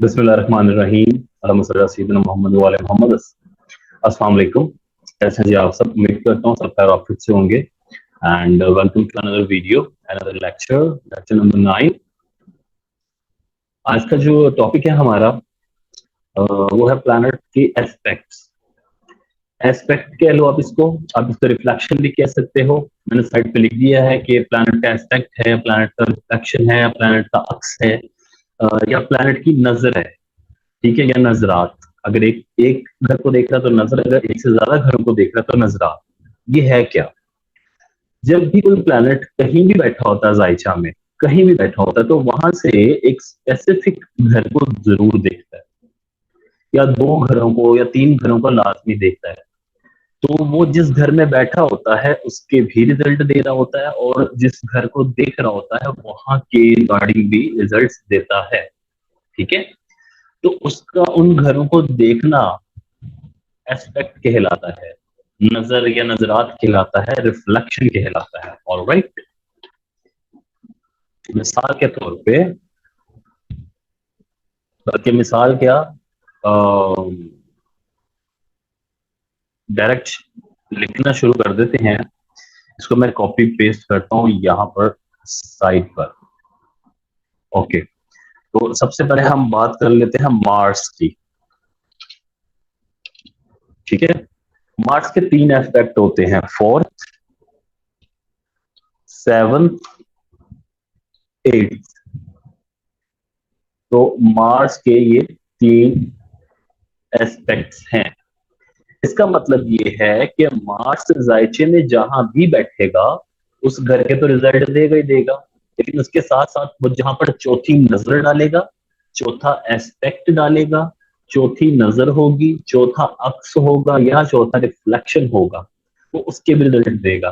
बिस्मिल्लाहिर्रहमानिर्रहीम। सैयदना मोहम्मद वाले मोहम्मद। अस्सलाम वालेकुम। कैसे हैं जी आप सब? उम्मीद करता हूँ सब खैर ऑफिस से होंगे। And welcome to another video, another lecture, lecture number 9। आज का जो टॉपिक है हमारा वो है प्लैनेट के एस्पेक्ट्स। एस्पेक्ट कह लो आप इसको रिफ्लेक्शन भी कह सकते हो। मैंने साइड पे लिख दिया है कि प्लैनेट का एस्पेक्ट है, प्लैनेट का रिफ्लेक्शन है, प्लैनेट का अक्स है, या प्लैनेट की नजर है। ठीक है, या नजरात। अगर एक एक घर को देख रहा तो नजर, अगर एक से ज्यादा घरों को देख रहा तो नजरात। ये है क्या? जब भी कोई प्लैनेट कहीं भी बैठा होता है जायचा में, कहीं भी बैठा होता है, तो वहां से एक स्पेसिफिक घर को जरूर देखता है, या दो घरों को या तीन घरों को लाजमी देखता है। तो वो जिस घर में बैठा होता है उसके भी रिजल्ट दे रहा होता है, और जिस घर को देख रहा होता है वहां के रिगार्डिंग भी रिजल्ट देता है। ठीक है, तो उसका उन घरों को देखना एस्पेक्ट कहलाता है, नजर या नजरात कहलाता है, रिफ्लेक्शन कहलाता है। ऑलराइट, मिसाल के तौर पे, बल्कि मिसाल क्या, डायरेक्ट लिखना शुरू कर देते हैं। इसको मैं कॉपी पेस्ट करता हूं यहाँ पर साइड पर। ओके, तो सबसे पहले हम बात कर लेते हैं मार्स की। ठीक है, मार्स के तीन एस्पेक्ट होते हैं, फोर्थ, सेवंथ, एट्थ। तो मार्स के ये तीन एस्पेक्ट्स हैं। इसका मतलब ये है कि मार्स जायचे में जहां भी बैठेगा उस घर के तो रिजल्ट देगा ही देगा, लेकिन उसके साथ साथ वो जहां पर चौथी नजर डालेगा, चौथा एस्पेक्ट डालेगा, चौथी नजर होगी, चौथा अक्स होगा या चौथा रिफ्लेक्शन होगा, वो उसके भी रिजल्ट देगा।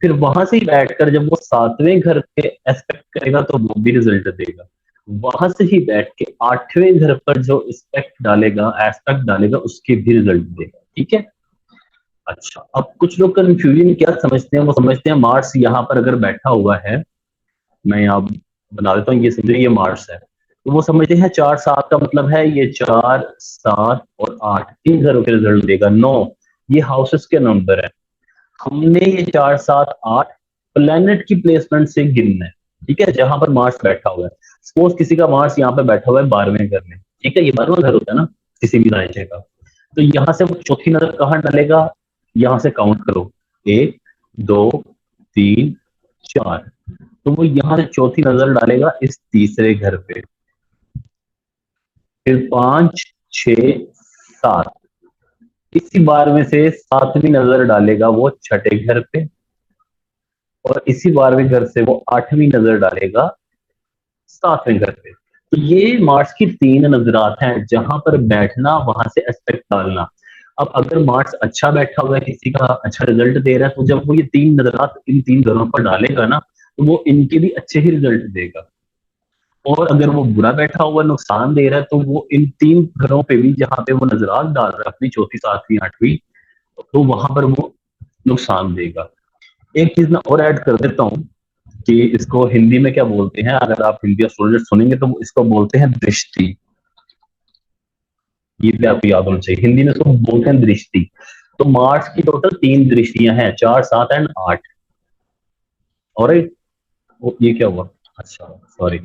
फिर वहां से ही बैठकर जब वो सातवें घर पे एस्पेक्ट करेगा तो वो भी रिजल्ट देगा। वहां से ही बैठ के आठवें घर पर जो एस्पेक्ट डालेगा, एस्पेक्ट डालेगा, उसके भी रिजल्ट देगा। ठीक है। अच्छा, अब कुछ लोग कंफ्यूजन क्या समझते हैं, वो समझते हैं मार्स यहाँ पर अगर बैठा हुआ है, मैं यहाँ बना देता हूँ, ये समझे ये मार्स है, तो वो समझते हैं चार सात का मतलब है ये चार, सात और आठ तीन घरों के रिजल्ट देगा। नो, ये हाउसेस के नंबर है। हमने ये चार सात आठ प्लेनेट की प्लेसमेंट से गिनना है। ठीक है, जहां पर मार्स बैठा हुआ है। सपोज किसी का मार्स यहाँ पे बैठा हुआ है 12वें घर में। ठीक है, ये 12वां घर होता है ना किसी भी राज्य का। तो यहाँ से वो चौथी नजर कहाँ डालेगा? यहाँ से काउंट करो, एक, दो, तीन, चार। तो वो यहाँ से चौथी नजर डालेगा इस तीसरे घर पे, फिर पांच, छ, सात। इसी बार में से सातवीं नजर डालेगा वो छठे घर पे, और इसी 12वें घर से वो आठवीं नजर डालेगा सातवें घर पे। तो ये मार्स की तीन नजरात हैं, जहां पर बैठना वहां से एस्पेक्ट डालना। अब अगर मार्स अच्छा बैठा हुआ है, किसी का अच्छा रिजल्ट दे रहा है, तो जब वो ये तीन नजरात इन तीन घरों पर डालेगा ना, तो वो इनके भी अच्छे ही रिजल्ट देगा। और अगर वो बुरा बैठा हुआ नुकसान दे रहा है, तो वो इन तीन घरों पे भी जहां पे वो नजरात डाल रहा है अपनी चौथी, सातवीं, आठवीं, तो वहां पर वो नुकसान देगा। एक चीज मैं और ऐड कर देता हूँ कि इसको हिंदी में क्या बोलते हैं, अगर आप हिंदी एस्ट्रोलॉजर सुनेंगे तो इसको बोलते हैं दृष्टि। ये भी आपको याद होना चाहिए, हिंदी में इसको बोलते हैं दृष्टि। तो मार्स की टोटल तीन दृष्टियां हैं, चार, सात एंड आठ। और ये क्या हुआ? अच्छा, sorry,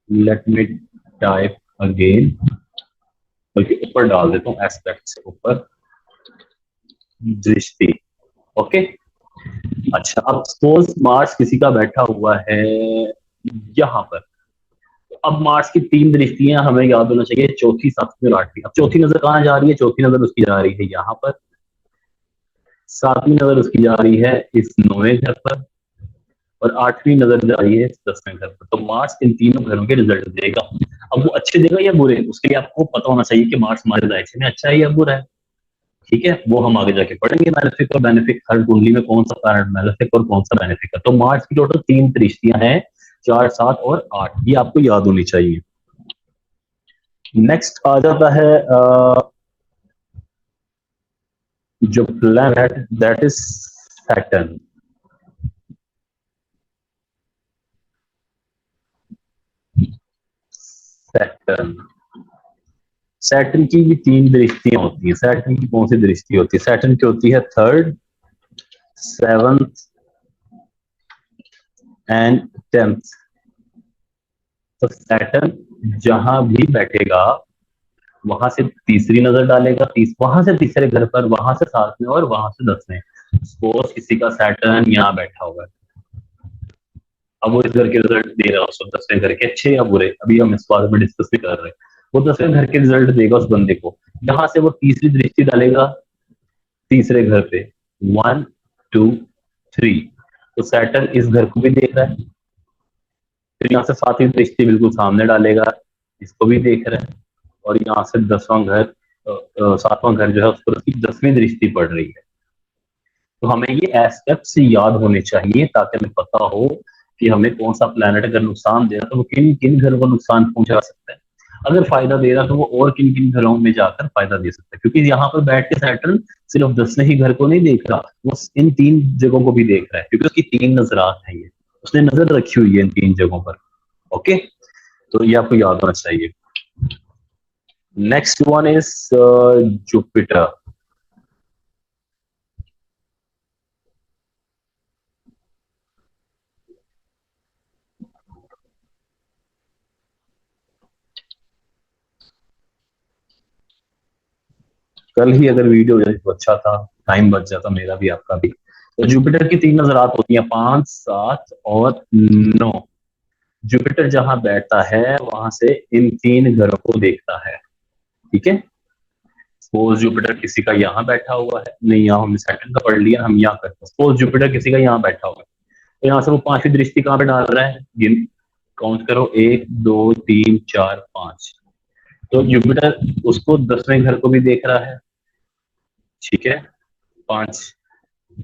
let me type again, बल्कि ऊपर डाल देता हूँ, एस्पेक्ट से ऊपर दृष्टि। ओके। अच्छा, अब सपोज मार्स किसी का बैठा हुआ है यहाँ पर। अब मार्स की तीन दृष्टियां हमें याद होना चाहिए, चौथी, सातवीं और आठवीं। अब चौथी नजर कहाँ जा रही है? चौथी नजर उसकी जा रही है यहाँ पर। सातवीं नजर उसकी जा रही है इस नौवें घर पर, और आठवीं नजर जा रही है इस 10वें घर पर। तो मार्स इन तीनों घरों के रिजल्ट देगा। अब वो अच्छे देगा या बुरे, उसके लिए आपको पता होना चाहिए कि मार्स हमारे दायरे में अच्छा है या बुरा है। ठीक है, वो हम आगे जाके पढ़ेंगे, मैलेफिक और बेनिफिक, हर कुंडली में कौन सा प्लैनेट मैलेफिक और कौन सा बेनिफिक है। तो मार्स की टोटल तीन दृष्टियां हैं, चार, सात और आठ, ये आपको याद होनी चाहिए। नेक्स्ट आ जाता है जो planet, that is Saturn. Saturn. Saturn की भी 3 दृष्टियां होती हैं। सैटर्न की कौन सी दृष्टि होती है? सैटर्न की होती है 3rd, 7th एंड 10th। तो सैटर्न जहां भी बैठेगा वहां से तीसरी नजर डालेगा, वहां से तीसरे घर पर, वहां से 7वें और वहां से 10वें। सपोज किसी का सैटर्न यहाँ बैठा हुआ है, अब वो इस घर के रिजल्ट दे रहा है उसको, 10वें घर के अच्छे या बुरे, अभी हम इस बारे में डिस्कस भी कर रहे हैं। वो 10वें घर के रिजल्ट देगा उस बंदे को, यहाँ से वो तीसरी दृष्टि डालेगा तीसरे घर पे, 1 2 3। तो सैटर्न इस घर को भी देख रहा है, फिर यहाँ से 7वीं दृष्टि बिल्कुल सामने डालेगा, इसको भी देख रहा है, और यहाँ से 10वां घर, 7वां घर जो है उस पर उसकी 10वीं दृष्टि पड़ रही है। तो हमें ये एस्पेक्ट्स याद होने चाहिए ताकि हमें पता हो कि हमें कौन सा प्लैनेट अगर नुकसान दे रहा है तो वो किन किन घरों को नुकसान पहुंचा सकता है, अगर फायदा दे रहा है तो वो और किन किन घरों में जाकर फायदा दे सकता है। क्योंकि यहाँ पर बैठ के सैटर्न सिर्फ 10वें ही घर को नहीं देख रहा, वो इन 3 जगहों को भी देख रहा है, क्योंकि उसकी 3 नजरात है, ये उसने नजर रखी हुई है इन 3 जगहों पर। ओके, तो ये आपको याद होना चाहिए। Next one is Jupiter. कल ही अगर वीडियो हो जाती तो अच्छा था, टाइम बच जाता मेरा भी आपका भी। तो जुपिटर की 3 नजरात होती हैं, 5 7 और 9। जुपिटर जहां बैठता है वहां से इन 3 घरों को देखता है। ठीक है, सपोज जुपिटर किसी का यहाँ बैठा हुआ है, नहीं यहाँ हमने सैटर्न का पढ़ लिया, हम यहाँ करते हैं। सपोज जुपिटर किसी का यहाँ बैठा हुआ है, तो यहाँ से वो 5वीं दृष्टि कहाँ पे डाल रहा है, गिन काउंट करो, 1 2 3 4 5। तो जुपिटर उसको 10वें घर को भी देख रहा है, ठीक है, 5।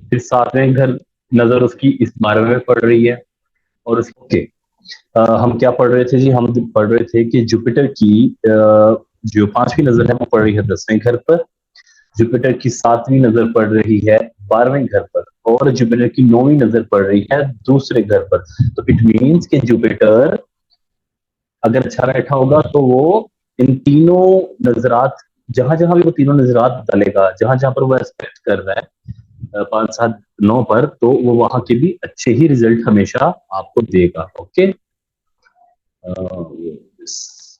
फिर 7वें घर नजर उसकी इस 12वें में पड़ रही है, और उसके हम क्या पढ़ रहे थे जी, हम पढ़ रहे थे कि जुपिटर की जो 5वीं नजर है वो पड़ रही है 10वें घर पर, जुपिटर की 7वीं नजर पड़ रही है 12वें घर पर, और जुपिटर की 9वीं नजर पड़ रही है दूसरे घर पर। तो इट मीन्स कि जुपिटर अगर अच्छा बैठा होगा तो वो इन तीनों नजरात, जहां जहां भी वो तीनों नजरात डालेगा, जहां जहां पर वो एक्सपेक्ट कर रहा है 5 7 9 पर, तो वो वहां के भी अच्छे ही रिजल्ट हमेशा आपको देगा। ओके,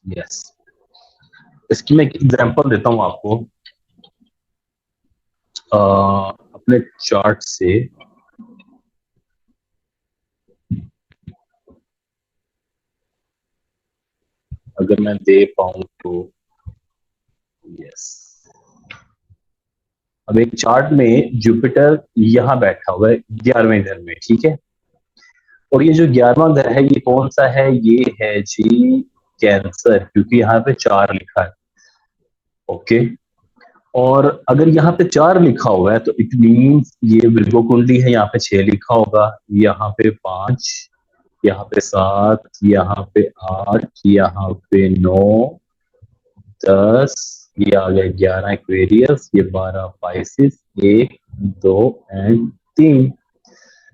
यस, इसकी मैं एक एग्जांपल देता हूं आपको अपने चार्ट से। अगर मैं दे पाऊं तो, यस, अब एक चार्ट में जुपिटर यहां बैठा हुआ है 11वें घर में, ठीक है, और ये जो 11वां घर है ये कौन सा है, ये है जी कैंसर, क्योंकि यहाँ पे 4 लिखा है। ओके, और अगर यहाँ पे 4 लिखा हुआ है तो इट मीन्स ये वृश्चिक कुंडली है, यहाँ पे 6 लिखा होगा, यहाँ पे 5, यहाँ पे 7, यहाँ पे 8, यहाँ पे 9 10, ये आ गया 11 एक्वेरियस, ये 12 पाइसिस, 1 2 एंड 3।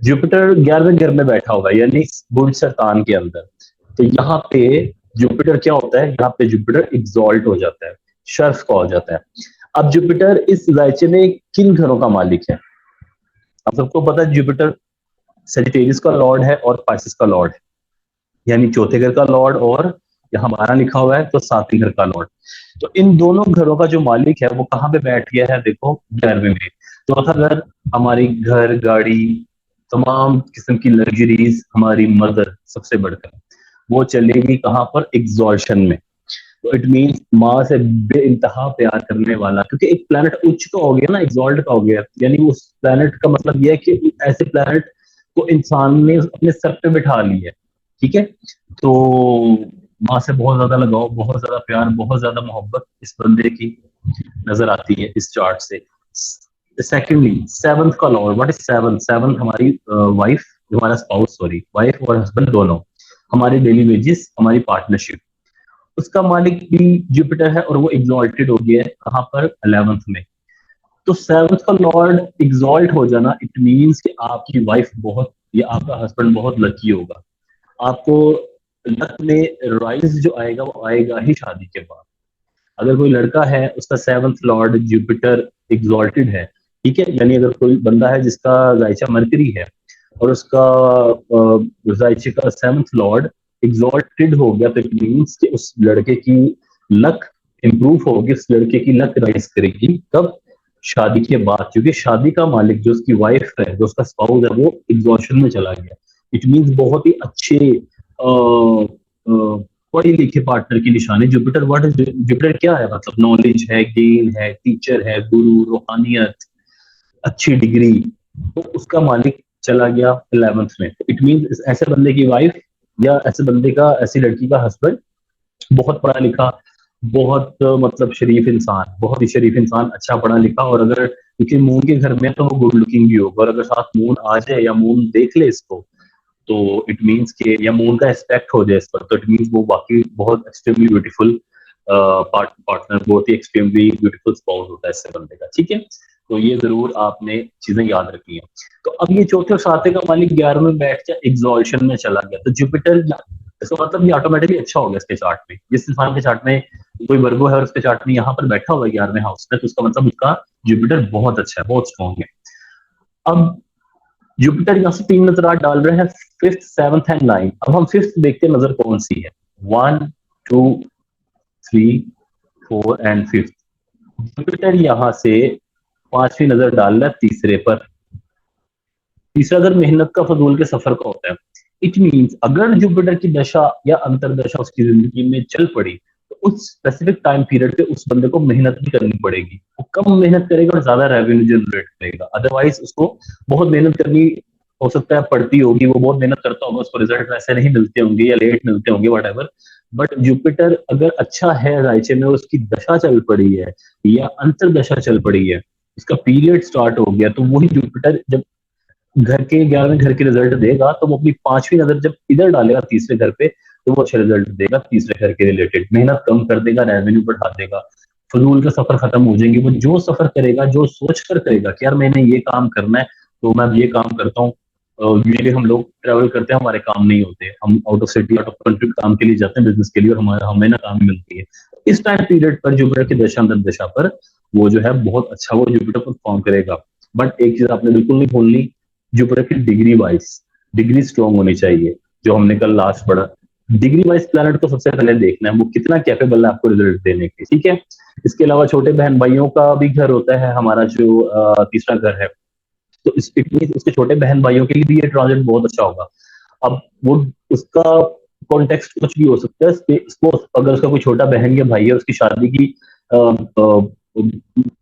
जुपिटर 11वें घर में बैठा होगा, यानी बुर्ज सरतान के अंदर। तो यहाँ पे जुपिटर क्या होता है, यहाँ पे जुपिटर एग्जॉल्ट हो जाता है, शर्फ का हो जाता है। अब जुपिटर इस जायचे में किन घरों का मालिक है? अब सबको पता है जुपिटर सेजिटेरियस का लॉर्ड है और पाइसिस का लॉर्ड है, यानी चौथे घर का लॉर्ड, और यहाँ 12 लिखा हुआ है तो 7वें घर का लॉर्ड। तो इन दोनों घरों का जो मालिक है वो कहाँ पे बैठ गया है, देखो 11वें में। चौथा घर हमारी घर गाड़ी तमाम किस्म की लग्जरीज, हमारी मदर सबसे बढ़कर, वो चलेगी कहाँ पर, एग्जॉल्शन में। तो इट मीन्स माँ से बे इंतहा प्यार करने वाला, क्योंकि एक प्लैनेट उच्च का हो गया ना, एग्जॉल्ट का हो गया, यानी उस प्लैनेट का मतलब यह है कि ऐसे प्लैनेट को इंसान ने अपने सर पे बिठा लिया है। ठीक है, तो माँ से बहुत ज्यादा लगाव, बहुत ज्यादा प्यार, बहुत ज्यादा मोहब्बत इस बंदे की नजर आती है इस चार्ट से। सेकेंडली 7th का Lord, what is 7th? 7th हमारी वाइफ, हमारा स्पाउस, सॉरी, वाइफ और हस्बैंड दोनों, हमारी डेली वेजेस, हमारी पार्टनरशिप, उसका मालिक भी जुपिटर है, और वो एग्जॉल्टेड हो गया है कहाँ पर, 11th में। तो 7th का लॉर्ड एग्जॉल्ट हो जाना, इट मीन्स कि आपकी वाइफ बहुत या आपका हस्बैंड बहुत लकी होगा, आपको लक में राइज जो आएगा वो आएगा ही शादी के बाद। अगर कोई लड़का है उसका सेवंथ लॉर्ड जुपिटर एग्जॉल्टेड है, ठीक है, यानी अगर कोई बंदा है जिसका जायचा मरकरी है और उसका जायचे का सेवंथ लॉर्ड एग्जॉल्टेड हो गया, तो इट मीन्स कि उस लड़के की लक इंप्रूव होगी, उस लड़के की लक राइज करेगी। कब? शादी के बाद, क्योंकि शादी का मालिक जो उसकी वाइफ है, जो उसका स्पाउस है, वो एग्जॉशन में चला गया। इट मीन्स बहुत ही अच्छे पढ़े लिखे पार्टनर की निशानी। जुपिटर व्हाट इज जुपिटर क्या है? मतलब नॉलेज है, गेन है, टीचर है, गुरु, रूहानियत, अच्छी डिग्री। तो उसका मालिक चला गया 11th में। इट मीन ऐसे बंदे की वाइफ या ऐसे बंदे का, ऐसी लड़की का हस्बैंड बहुत पढ़ा लिखा, बहुत मतलब शरीफ इंसान, बहुत ही शरीफ इंसान, अच्छा पढ़ा लिखा। और अगर क्योंकि मून के घर में तो वो गुड लुकिंग भी होगा, और अगर साथ मून आ जाए या मून देख ले इसको, तो इट मीन्स के या मून का एस्पेक्ट हो जाए इस पर, तो इट मीन्स वो बाकी बहुत एक्सट्रीमली ब्यूटीफुल पार्टनर, बहुत ही एक्सट्रीमली ब्यूटीफुल स्पाउस होता है इससे बंदे का। ठीक है, तो ये जरूर आपने चीजें याद रखी हैं। तो अब ये चौथे और सातवें का मालिक 11वें में बैठ के एग्जॉल्शन में चला गया, तो जुपिटर, इसका मतलब ये ऑटोमेटिकली अच्छा हो गया इसके चार्ट में। जिस इंसान के चार्ट में कोई वर्गो है और उसके चार्ट में यहाँ पर बैठा हुआ है 11वें हाउस में, तो उसका मतलब उसका जुपिटर बहुत अच्छा है, बहुत स्ट्रॉन्ग है। अब जुपिटर यहाँ से 3 नजर डाल रहे हैं, फिफ्थ, सेवंथ एंड नाइन। अब हम फिफ्थ देखते हैं, नजर कौन सी है? 1, 2, 3, 4 एंड फिफ्थ। जुपिटर यहाँ से पांचवी नजर डाल रहा है तीसरे पर। तीसरा घर मेहनत का, फजूल के सफर का होता है। इट मीन्स अगर जुपिटर की दशा या अंतरदशा उसकी जिंदगी में चल पड़ी, तो उस स्पेसिफिक टाइम पीरियड पे उस बंदे को मेहनत भी करनी पड़ेगी। वो कम मेहनत करेगा और ज्यादा रेवेन्यू जनरेट करेगा। अदरवाइज उसको बहुत मेहनत करनी, हो सकता है पड़ती होगी, वो बहुत मेहनत करता होगा, उसको रिजल्ट वैसे नहीं मिलते होंगे या लेट मिलते होंगे, वट एवर। बट जुपिटर अगर अच्छा है राइचे में, उसकी दशा चल पड़ी है या अंतरदशा चल पड़ी है, इसका पीरियड स्टार्ट हो गया, तो वही जुपिटर जब घर के 11वें घर के रिजल्ट देगा, तो वो अपनी पांचवी नजर जब इधर डालेगा तीसरे घर पे, तो वो अच्छे रिजल्ट देगा तीसरे घर के रिलेटेड। मेहनत कम कर देगा, रेवेन्यू बढ़ा देगा, फजूल के सफर खत्म हो जाएंगे। वो जो सफर करेगा, जो सोच कर करेगा कि यार मैंने ये काम करना है, तो मैं ये काम करता हूँ। यूजली हम लोग ट्रेवल करते हैं, हमारे काम नहीं होते, हम out of city, out of country काम के लिए जाते हैं, बिजनेस के लिए, और हमारा हमें ना काम मिलती है। इस टाइम पीरियड पर जुपिटर की दशा अंतर दशा पर वो जो है बहुत अच्छा वो जुपिटर परफॉर्म करेगा। बट एक चीज आपने बिल्कुल नहीं भूलनी, जुपिटर की डिग्री वाइज, डिग्री स्ट्रॉन्ग होनी चाहिए, जो हमने कल लास्ट पढ़ा। डिग्री वाइज प्लैनेट को सबसे पहले देखना है वो कितना कैपेबल है आपको रिजल्ट देने के, ठीक है। इसके अलावा छोटे बहन भाइयों का भी घर होता है हमारा, जो तीसरा घर है, तो इट मीन उसके छोटे बहन भाइयों के लिए भी ये ट्रांजिट बहुत अच्छा होगा। अब वो उसका कॉन्टेक्स्ट कुछ भी हो सकता है, इसको अगर उसका कोई छोटा बहन या भाई है, उसकी शादी की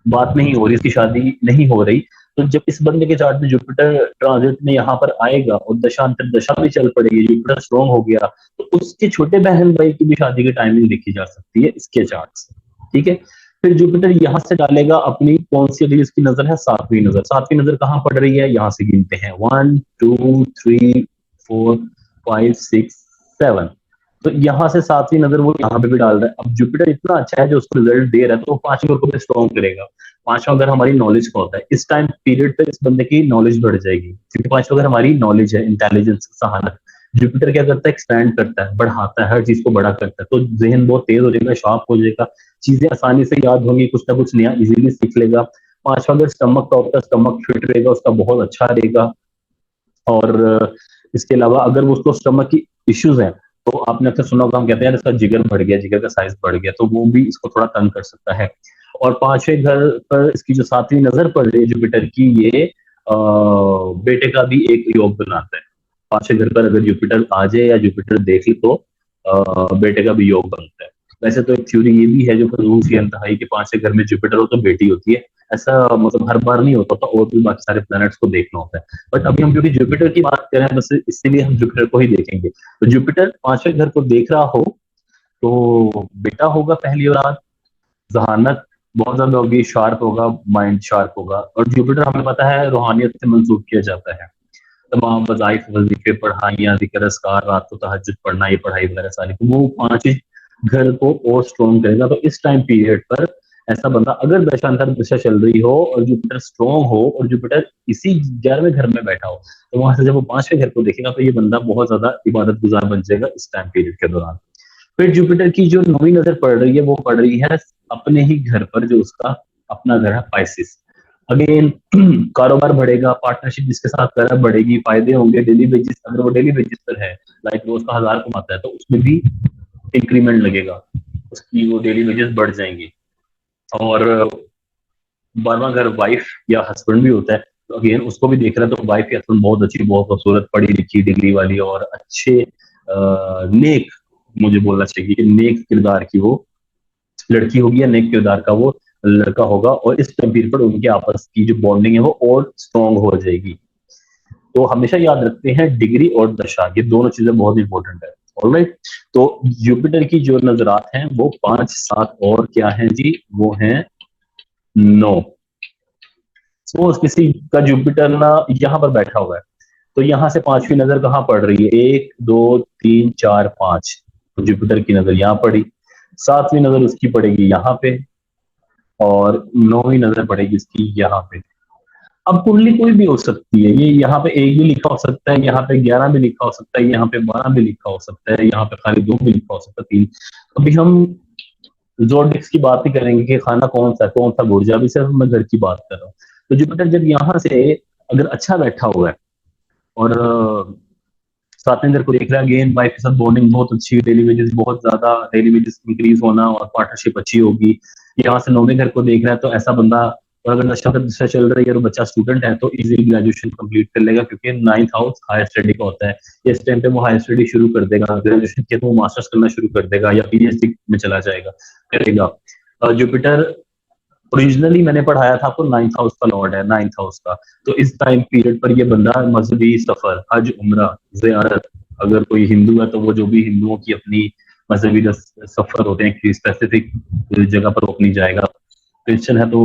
बात नहीं हो रही, उसकी शादी नहीं हो रही, तो जब इस बंदे के चार्ट में जुपिटर ट्रांजिट में यहाँ पर आएगा और दशांतर दशा भी चल पड़ेगी, जुपिटर स्ट्रॉन्ग हो गया, तो उसके छोटे बहन भाई की भी शादी की टाइमिंग देखी जा सकती है इसके चार्ट से, ठीक है। फिर जुपिटर यहाँ से डालेगा अपनी कौन सी, अगली इसकी नजर है सातवीं नजर। सातवीं नजर कहाँ पड़ रही है? यहाँ से गिनते हैं, 1, 2, 3, 4, 5, 6, 7। तो यहाँ से सातवीं नजर वो यहाँ पे भी डाल रहा है। अब जुपिटर इतना अच्छा है जो उसको रिजल्ट दे रहा है, तो वो पांचवें घर को भी स्ट्रॉन्ग करेगा। पांचवा घर हमारी नॉलेज का होता है, इस टाइम पीरियड पे इस बंदे की नॉलेज बढ़ जाएगी, क्योंकि पांचवा घर हमारी नॉलेज है, इंटेलिजेंस, सहानत। जुपिटर क्या करता है? एक्सपैंड करता है, बढ़ाता है, हर चीज को बड़ा करता है, तो जहन बहुत तेज हो जाएगा, शार्प हो जाएगा, चीजें आसानी से याद होंगी, कुछ ना कुछ नया इजीली सीख लेगा। पांचवा अगर स्टमक का होता है, स्टमक फिट रहेगा, उसका बहुत अच्छा रहेगा। और इसके अलावा अगर वो उसको स्टमक की इश्यूज हैं, तो आपने अक्सर सुना होगा, हम कहते हैं इसका जिगर बढ़ गया, जिगर का साइज बढ़ गया, तो वो भी इसको थोड़ा तंग कर सकता है। और पांचवें घर पर इसकी जो सातवीं नजर पड़ रही है जुपिटर की, ये बेटे का भी एक योग बनाता है। पांचवें घर पर अगर जुपिटर आ जाए या जुपिटर देख ले, तो बेटे का भी योग बनता है। वैसे तो एक थ्योरी ये भी है जो फजूल सी इंतहाई के पांचवें घर में जुपिटर हो तो बेटी होती है, ऐसा मतलब हर बार नहीं होता, तो और भी बाकी सारे प्लैनेट्स को देखना होता है। बट अभी हम क्योंकि जुपिटर की बात कर रहे हैं, बस इसीलिए हम जुपिटर को ही देखेंगे। तो जुपिटर पांचवें घर को देख रहा हो, तो बेटा होगा पहली औलाद, जहानत बहुत ज्यादा होगी, शार्प होगा, माइंड शार्प होगा। और जुपिटर हमें पता है रूहानियत से मंसूब किया जाता है, तमाम वज़ाइफ, वजीफे, पढ़ाइयाँ, जिक्र अस्कार, रात को तहज्जुद पढ़ना, ये पढ़ाई वगैरह सारी, तो वो पांच घर को और स्ट्रॉन्ग करेगा। तो इस टाइम पीरियड पर ऐसा बंदा अगर दशांतर दशा चल रही हो और जुपिटर स्ट्रॉन्ग हो और जुपिटर इसी 11वें घर में बैठा हो, तो वहां से जब वो 5वें घर को देखेगा तो ये बंदा बहुत ज्यादा इबादत गुजार बन जाएगा इस टाइम पीरियड के दौरान। फिर जुपिटर की जो 9वीं नजर पड़ रही है वो पड़ रही है अपने ही घर पर, जो उसका अपना घर है पाइसिस। अगेन कारोबार बढ़ेगा, पार्टनरशिप जिसके साथ कर रहा है बढ़ेगी, फायदे होंगे डेली बेसिस, अगर वो डेली बेसिस पर है, लाइक रोज का 1000 कमाता है तो उसमें भी इंक्रीमेंट लगेगा, उसकी वो डेली वेजेस बढ़ जाएंगी। और 12वां घर वाइफ या हस्बैंड भी होता है, तो अगेन उसको भी देख रहा है, तो वाइफ या हस्बैंड बहुत अच्छी, बहुत खूबसूरत, पढ़ी लिखी, डिग्री वाली और अच्छे नेक, मुझे बोलना चाहिए कि नेक किरदार की वो लड़की होगी या नेक किरदार का वो लड़का होगा, और इस टाइम पीरियड पर उनके आपस की जो बॉन्डिंग है वो और स्ट्रॉन्ग हो जाएगी। तो हमेशा याद रखते हैं डिग्री और दशा, ये दोनों चीजें बहुत इंपॉर्टेंट है। ऑलराइट, तो जुपिटर की जो नजरात हैं वो 5 7 और क्या है जी, वो है 9। सपोज किसी का जुपिटर ना यहाँ पर बैठा हुआ है, तो यहाँ से 5वीं नजर कहाँ पड़ रही है, 1 2 3 4 5, तो जुपिटर की नजर यहाँ पड़ी। 7वीं नजर उसकी पड़ेगी यहाँ पे, और 9वीं नजर पड़ेगी इसकी यहाँ पे। अब कुंडली कोई भी हो सकती है, ये यहाँ पे 1 भी लिखा हो सकता है, यहाँ पे 11 भी लिखा हो सकता है, यहाँ पे 12 भी लिखा हो सकता है, यहाँ पे खाली 2 भी लिखा हो सकता है, 3। अभी हम जोडिक्स की बात ही करेंगे कि खाना कौन सा कौन सा गुर्जा, अभी सिर्फ मैं घर की बात कर रहा हूँ। तो जुपिटर जब यहाँ से अगर अच्छा बैठा हुआ है और सातवें घर को देख रहा है, अगेन वाइफ के साथ बॉन्डिंग बहुत अच्छी, डेली वेजेस बहुत ज्यादा, डेली वेजेस इंक्रीज होना और पार्टनरशिप अच्छी होगी। यहाँ से 9वें घर को देख रहा है, तो ऐसा बंदा, और अगर नशा का दिशा चल रही है और बच्चा स्टूडेंट है तो इजीली ग्रेजुएशन कंप्लीट कर लेगा, क्योंकि 9th हाउस हायर स्टडी का होता है। इस टाइम पे वो हायर स्टडी शुरू कर देगा, ग्रेजुएशन किया तो वो मास्टर्स करना शुरू कर देगा या पीएचडी में चला जाएगा, करेगा। जुपिटर ओरिजिनली मैंने पढ़ाया था आपको 9th हाउस का लॉर्ड है, 9th हाउस का। तो इस टाइम पीरियड पर ये बंदा मजहबी सफर, हज, उम्रा, जियारत, अगर कोई हिंदू है तो वो जो भी हिंदुओं की अपनी मजहबी सफर होते हैं किसी स्पेसिफिक जगह पर वो अपनी जाएगा। क्रिश्चियन है तो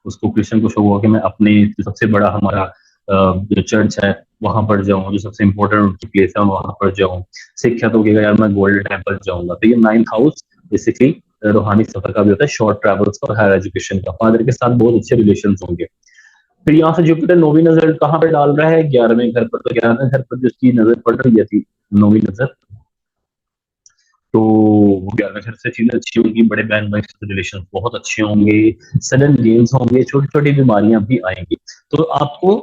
उसको क्रिश्चियन को शौक होगा कि मैं अपने जो सबसे बड़ा हमारा जो चर्च है वहां पर जाऊं, जो सबसे इंपॉर्टेंट उनकी प्लेस है वहां पर जाऊं। सिख है तो कहेगा यार मैं गोल्डन टेम्पल जाऊंगा। तो ये 9th हाउस बेसिकली रूहानी सफर का भी होता है, शॉर्ट ट्रैवल्स का और हायर एजुकेशन का, फादर के साथ बहुत अच्छे रिलेशन होंगे। फिर यहाँ से जुपिटर 9वीं नजर कहाँ पे डाल रहा है, 11वें घर पर। तो 11वें घर पर जिसकी नजर पड़ रही थी 9वीं नजर, तो वो 11वें घर से चीजें अच्छी होंगी, बड़े बहन भाई से रिलेशन बहुत अच्छे होंगे, सडन गेम्स होंगे, छोटी छोटी बीमारियां भी आएंगी। तो आपको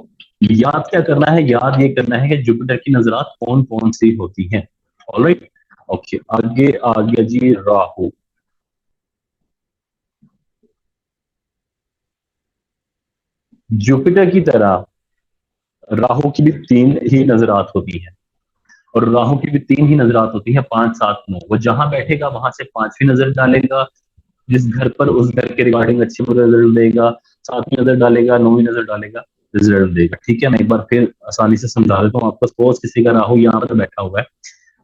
याद क्या करना है, याद ये करना है कि जुपिटर की नजरात कौन कौन सी होती हैं। ऑलराइट, ओके, आगे आ गया जी राहु। जुपिटर की तरह राहु की भी 3 ही नजरात होती हैं, और राहु की भी 3 ही नजरात होती है, 5 7 9। वो जहां बैठेगा वहां से 5वीं नजर डालेगा, जिस घर पर उस घर के रिगार्डिंग अच्छे रिजल्ट देगा, 7वीं नजर डालेगा, 9वीं नजर डालेगा, रिजल्ट देगा। ठीक है, मैं एक बार फिर आसानी से समझा देता हूँ आपको। सपोज किसी का राहु यहाँ पर बैठा हुआ है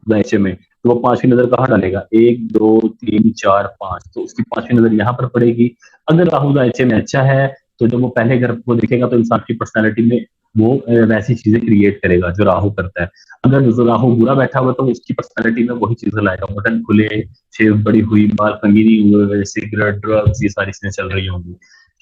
दाइचे में, तो वो 5वीं नजर कहाँ डालेगा, 1 2 3 4 5, तो उसकी 5वीं नजर यहाँ पर पड़ेगी। अगर राहु दाइचे में अच्छा है तो जब वो पहले घर को देखेगा तो इंसान की पर्सनैलिटी में वो वैसी चीजें क्रिएट करेगा जो राहु करता है। अगर जो राहु बुरा बैठा हुआ तो उसकी पर्सनैलिटी में वही चीजें लाएगा, बटन खुले, शेव बड़ी हुई, बाल कंगीनी हुए, सिगरेट, ड्रग्स, ये सारी चीजें चल रही होंगी।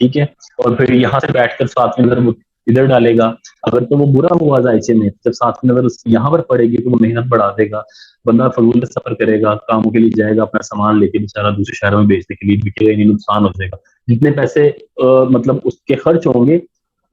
ठीक है, और फिर यहाँ से बैठकर 7वीं नजर वो इधर डालेगा। अगर तो वो बुरा हुआ जायचे में, जब 7वीं नजर यहाँ पर पड़ेगी तो वो मेहनत बढ़ा देगा, बंदा फजूल सफर करेगा, कामों के लिए जाएगा, अपना सामान लेके बेचारा दूसरे शहरों में बेचने के लिए, बिकेगा नहीं, नुकसान हो जाएगा। जितने पैसे मतलब उसके खर्च होंगे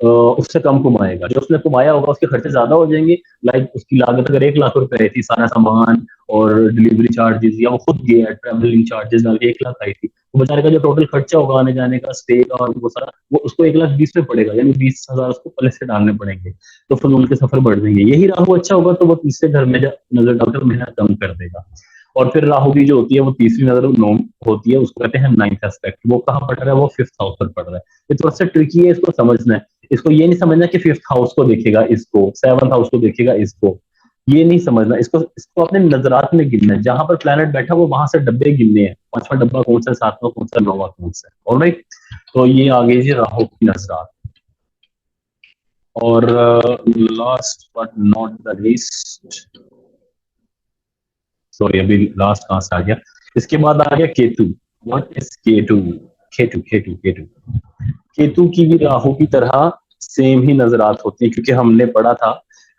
उससे कम कमाएगा, जो उसने कमाया होगा उसके खर्चे ज्यादा हो जाएंगे। लाइक उसकी लागत अगर 1 लाख रुपए थी, सारा सामान और डिलीवरी चार्जेस, या वो खुद गया ट्रेवलिंग चार्जेस डाल के 1 लाख आई थी, तो बेचारे का जो टोटल खर्चा होगा आने जाने का, स्टे का और वो सारा, वो उसको 1 लाख 20 में पड़ेगा, यानी 20 हजार उसको पहले से डालने पड़ेंगे। तो फिर उनके सफर बढ़ जाएंगे। यही राहु अच्छा होगा तो वो तीसरे घर में नजर डालकर मेहनत कम कर देगा। और फिर राहु की जो होती है वो तीसरी नजर नो होती है, उसको कहते हैं 9th एस्पेक्ट। वो कहाँ पड़ रहा है, वो 5th हाउस पर पड़ रहा है। ये थोड़ा सा ट्रिकी है, इसको समझना है। इसको ये नहीं समझना कि 5th हाउस को देखेगा इसको, 7th हाउस को देखेगा इसको, ये नहीं समझना। इसको इसको अपने नजरात में गिनना है, जहां पर प्लेनेट बैठा वो वहां से डब्बे गिनने हैं, 5वां डब्बा कौन सा, 7वां कौन सा, 9वां कौन सा। ऑलराइट, तो ये आगे जी राहु की नजरात। और last but not the least, sorry अभी लास्ट कहां से आ गया, इसके बाद आ गया केतु। What is Ketu? केतु केतु केतु केतु की भी राहु की तरह सेम ही नजरात होती है, क्योंकि हमने पढ़ा था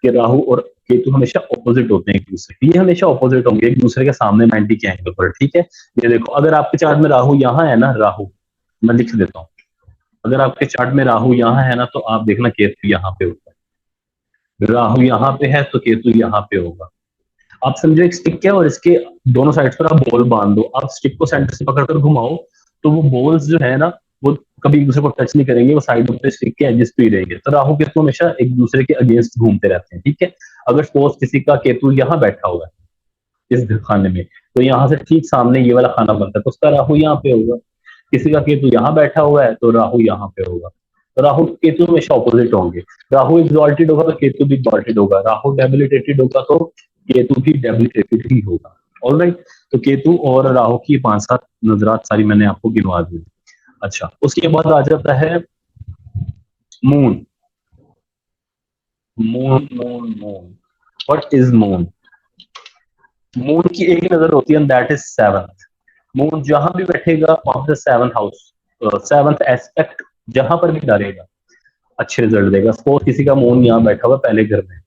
कि राहु और केतु हमेशा ऑपोजिट होते हैं एक दूसरे के, ये हमेशा ऑपोजिट होंगे एक दूसरे के सामने 90 के एंगल पर, ठीक है। ये देखो, अगर आपके चार्ट में राहु यहाँ है ना, राहु मैं लिख देता हूँ, अगर आपके चार्ट में राहु यहाँ है ना, तो आप देखना केतु यहाँ पे होगा, राहु यहाँ पे है तो केतु यहाँ पे होगा। आप समझो एक स्टिक है और इसके दोनों साइड पर आप बॉल बांध दो, आप स्टिक को सेंटर से पकड़कर घुमाओ तो वो बॉल्स जो है ना, वो कभी एक दूसरे को टच नहीं करेंगे, वो साइडों पे स्टिक के एजेस पे ही रहेंगे। तो राहु केतु हमेशा एक दूसरे के अगेंस्ट घूमते रहते हैं, ठीक है। अगर सपोज किसी का केतु यहाँ बैठा हुआ है इस खाने में, तो यहाँ से ठीक सामने ये वाला खाना बनता है, तो उसका राहु यहाँ पे होगा। किसी का केतु यहाँ बैठा हुआ है तो राहु यहाँ पे होगा। तो राहु केतु हमेशा ऑपोजिट होंगे, राहु एक्सॉल्टेड होगा तो केतु भी एक्सॉल्टेड होगा, राहु डेबिलिटेटेड होगा तो केतु भी डेबिलिटेटेड ही होगा। ऑलराइट, तो केतु और राहु की 5-7 नजरात सारी मैंने आपको गिनवा दी। अच्छा, उसके बाद आ जाता है moon. Moon moon moon, what is moon? Moon की एक नजर होती है, दैट इज सेवंथ। मून जहां भी बैठेगा of the seventh house, seventh aspect जहां पर भी डालेगा अच्छे रिजल्ट देगा। सपोज किसी का मून यहाँ बैठा हुआ पहले घर में,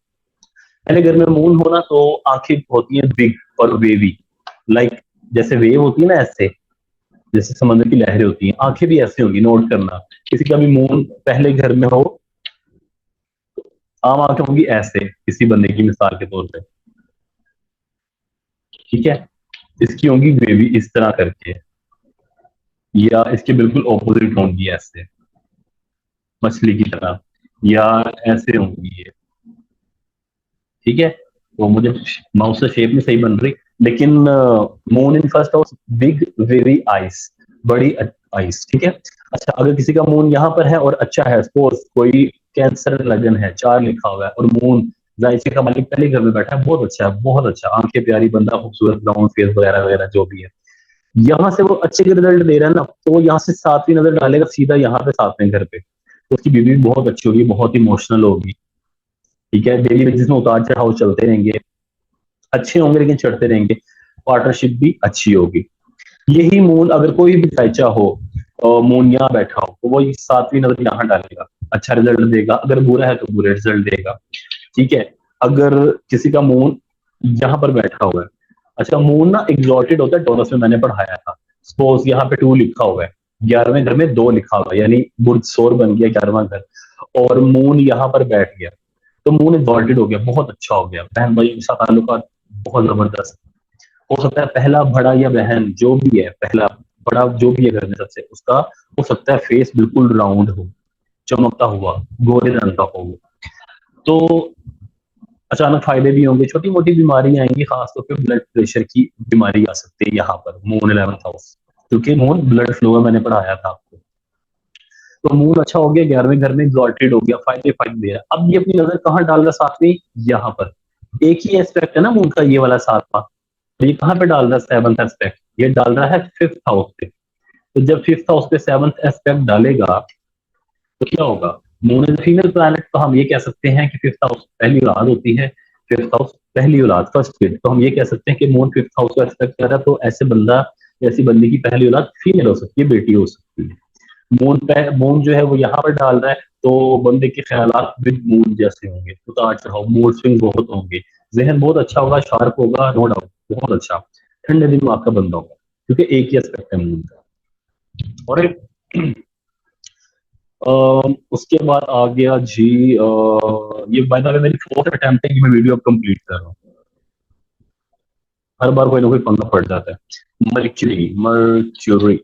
पहले घर में मून होना तो आंखें होती हैं बिग और वेवी, लाइक जैसे वेव होती है ना, ऐसे जैसे समंदर की लहरें होती हैं, आंखें भी ऐसे होंगी। नोट करना, किसी का भी मून पहले घर में हो, आम आंखें होंगी ऐसे, किसी बंदे की मिसाल के तौर पे, ठीक है। इसकी होंगी वेवी इस तरह करके, या इसके बिल्कुल ऑपोजिट होंगी ऐसे मछली की तरह, या ऐसे होंगी ये, ठीक है। तो मुझे माउस से शेप में सही बन रही, लेकिन moon in first house, big very ice, बड़ी आइस, ठीक है। अच्छा, अगर किसी का मून यहाँ पर है और अच्छा है, सपोज कोई कैंसर लगन है, 4 लिखा हुआ है और मून जायसे का मालिक पहले घर में बैठा है, बहुत अच्छा है, बहुत अच्छा, आंखें प्यारी, बंदा खूबसूरत, ब्राउन फेस वगैरह वगैरह जो भी है, यहाँ से वो अच्छे रिजल्ट दे रहा है ना, तो वो यहाँ से 7वीं नजर डालेगा सीधा यहाँ पे 7वें घर पे, तो उसकी बीवी भी बहुत अच्छी होगी, बहुत इमोशनल होगी, ठीक है। डेली बेसिस में उतार चढ़ाव चलते रहेंगे, अच्छे होंगे लेकिन चढ़ते रहेंगे, पार्टनरशिप भी अच्छी होगी। यही मून अगर कोई भी साइचा हो, मून यहाँ बैठा हो, तो वो 7वीं नजर यहाँ डालेगा, अच्छा रिजल्ट देगा, अगर बुरा है तो बुरा रिजल्ट देगा, ठीक है। अगर किसी का मून यहाँ पर बैठा हुआ है, अच्छा मून ना एग्जॉल्टेड होता है टोरस में, मैंने पढ़ाया था। सपोज यहाँ पे 2 लिखा हुआ है, 11वें घर में 2 लिखा हुआ है, यानी बुर्ज सोर बन गया 11वां घर, और मून यहाँ पर बैठ गया, तो मून एग्जॉल्टेड हो गया, बहुत अच्छा हो गया, बहन भाई के साथ ताल्लुकात बहुत जबरदस्त। हो सकता है पहला बड़ा या बहन जो भी है, पहला बड़ा जो भी है घर में सबसे, उसका हो सकता है फेस बिल्कुल राउंड हो, चमकता हुआ, गोरे रंग का हो। तो अचानक फायदे भी होंगे, छोटी मोटी बीमारी आएंगी, खासतौर पे ब्लड प्रेशर की बीमारी आ सकती है यहाँ पर मून 11th हाउस, क्योंकि मून ब्लड फ्लो है, मैंने पढ़ाया था आपको। तो मून अच्छा हो गया, 11वें घर में एग्जॉल्टेड हो गया, फायदे फायदे दे रहा है। अब ये अपनी नजर कहाँ डाल रहा है? 7वीं, यहाँ पर। एक ही एस्पेक्ट है ना मून का, ये वाला 7वां, तो ये कहाँ पे डाल रहा है? 7th एस्पेक्ट, ये डाल रहा है 5th हाउस पे। तो जब 5th हाउस पे 7th एस्पेक्ट डालेगा तो क्या होगा? मून इज फीमेल प्लैनेट, तो हम ये कह सकते हैं कि 5th हाउस पहली औलाद होती है, 5th हाउस पहली औलाद, फर्स्ट किड, तो हम ये कह सकते हैं कि मून 5th हाउस को एक्सपेक्ट कर रहा है, तो ऐसे बंदा, ऐसी बंदी की पहली औलाद फीमेल हो सकती है, बेटी हो सकती है। मून जो है वो यहाँ पर डाल रहा है, तो बंदे के ख्यालात विद मून जैसे होंगे, उतार चढ़ाव, मूड स्विंग बहुत होंगे, जहन बहुत अच्छा होगा, शार्प होगा, नो डाउट, बहुत अच्छा, ठंडे दिमाग का बंदा होगा, क्योंकि एक ही एस्पेक्ट है मून का। और उसके बाद आ गया जी, ये बाय द वे मेरी 4th अटेम्प्ट है कि मैं वीडियो अब कंप्लीट कर रहा हूँ, हर बार कोई ना कोई पंगा पड़ जाता है। मर्क्यूरी, मर्क्यूरी,